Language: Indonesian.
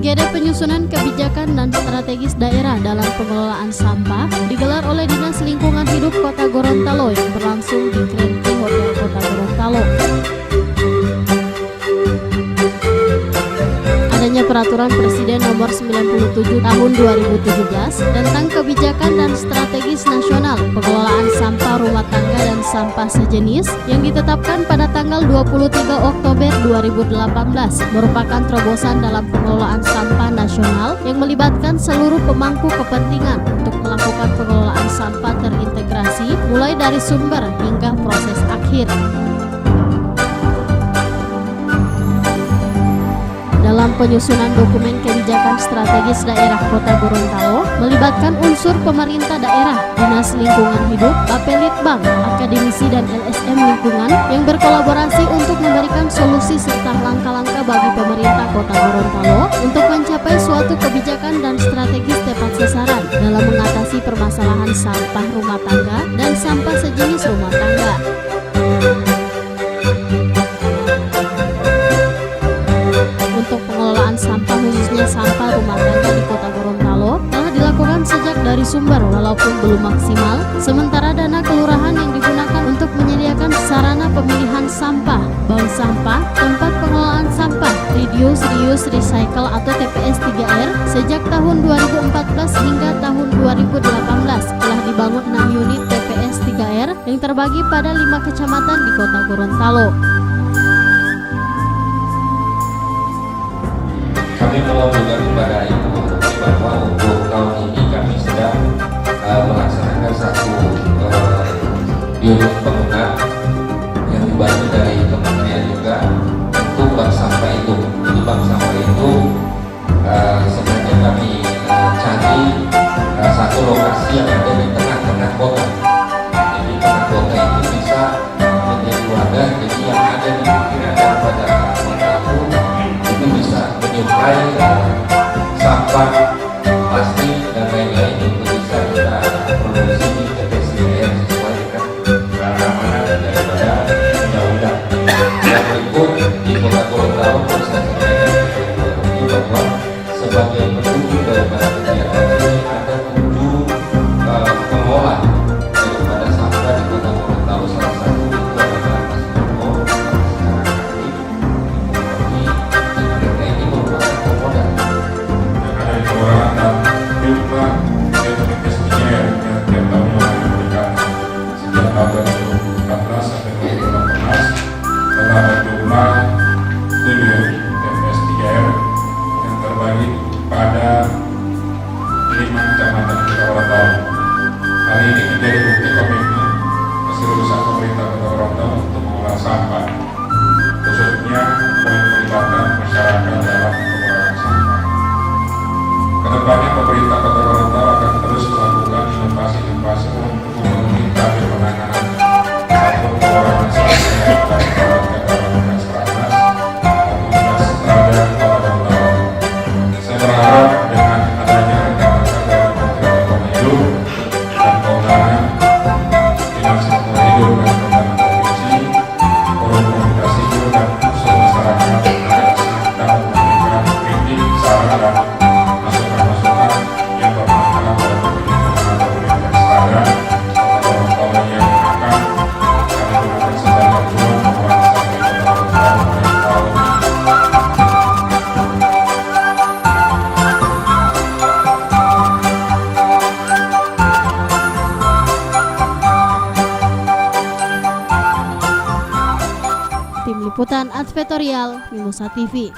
IGD Penyusunan Kebijakan dan Strategis Daerah dalam Pengelolaan Sampah digelar oleh Dinas Lingkungan Hidup Kota Gorontalo yang berlangsung di Krenti Hotel Kota Gorontalo. Adanya Peraturan Presiden Nomor 97 Tahun 2017 tentang Kebijakan dan Strategis Nasional Pengelolaan Sampah Rumah Tangga dan Sampah Sejenis yang ditetapkan pada tanggal 23 Oktober 2018 merupakan terobosan dalam pengelolaan sampah nasional yang melibatkan seluruh pemangku kepentingan untuk melakukan pengelolaan sampah terintegrasi mulai dari sumber hingga proses akhir. Dalam penyusunan dokumen kebijakan strategis daerah Kota Gorontalo melibatkan unsur pemerintah daerah, Dinas Lingkungan Hidup, Bapelitbang, akademisi dan LSM lingkungan yang berkolaborasi untuk memberikan solusi serta langkah-langkah bagi pemerintah Kota Gorontalo untuk mencapai suatu kebijakan dan strategis tepat sasaran dalam mengatasi permasalahan sampah rumah tangga dan sampah sejenis rumah tangga. Untuk pengelolaan sampah khususnya sampah rumah tangga di Kota Gorontalo telah dilakukan sejak dari sumber walaupun belum maksimal, sementara dana kelurahan yang digunakan untuk menyediakan sarana pemilihan sampah, bank sampah, tempat pengelolaan sampah, reduce, reuse, recycle atau TPS 3R sejak tahun 2014 hingga tahun 2018 telah dibangun 6 unit TPS 3R yang terbagi pada 5 kecamatan di Kota Gorontalo. Kami melakukan kepada Ibu bahwa untuk tahun ini kami sedang melaksanakan satu unit bangunan yang dibantu dari kementerian juga untuk bank sampah itu. Jadi bank sampah itu sebenarnya kami cari satu lokasi yang ada di tengah-tengah kota. Jadi tengah kota itu bisa menjadi wadah, jadi yang ada di pikiran daripada mengaku itu bisa menyuplai sampah, plastik dan lain-lain untuk bisa kita produksi di TPS 3R sesuai dengan keamanan daripada undang-undang. Yang berikut di Kota Gorontalo saya sampaikan bahwa sebagai pendukung daripada kegiatan ini ada 7 pengelola daripada sampah di Kota Gorontalo. Salah satu itu adalah Mas Joko secara aktif. Pada 5 kecamatan Kota Gorontalo. Hal ini menjadi bukti komitmen keseriusan pemerintah Kota Gorontalo untuk mengolah sampah, khususnya poin pelibatan masyarakat dalam pengelolaan sampah. Kedepannya pemerintah Kota Gorontalo akan terus melakukan inovasi-inovasi untuk memenuhi target penanganan satu pengelolaan sampah yang telah dilakukan Stranas Komunitas Strada Kota Gorontalo. Saya berharap dengan adanya rencana dari Kementerian Lingkungan Hidup dan keundangan Dinas Lingkungan Hidup dan keundangan provinsi, forum komunikasi hidup dan unsur masyarakat dapat memberikan kritik, saran dan masukan-masukan yang bermanfaat bagi penyelenggaraan komunitas Strada Kota Gorontalo yang akan kami gunakan sebagai acuan pengelolaan sampah Kota Gorontalo pada tahun ini. Tim Liputan Advertorial Mimosa TV.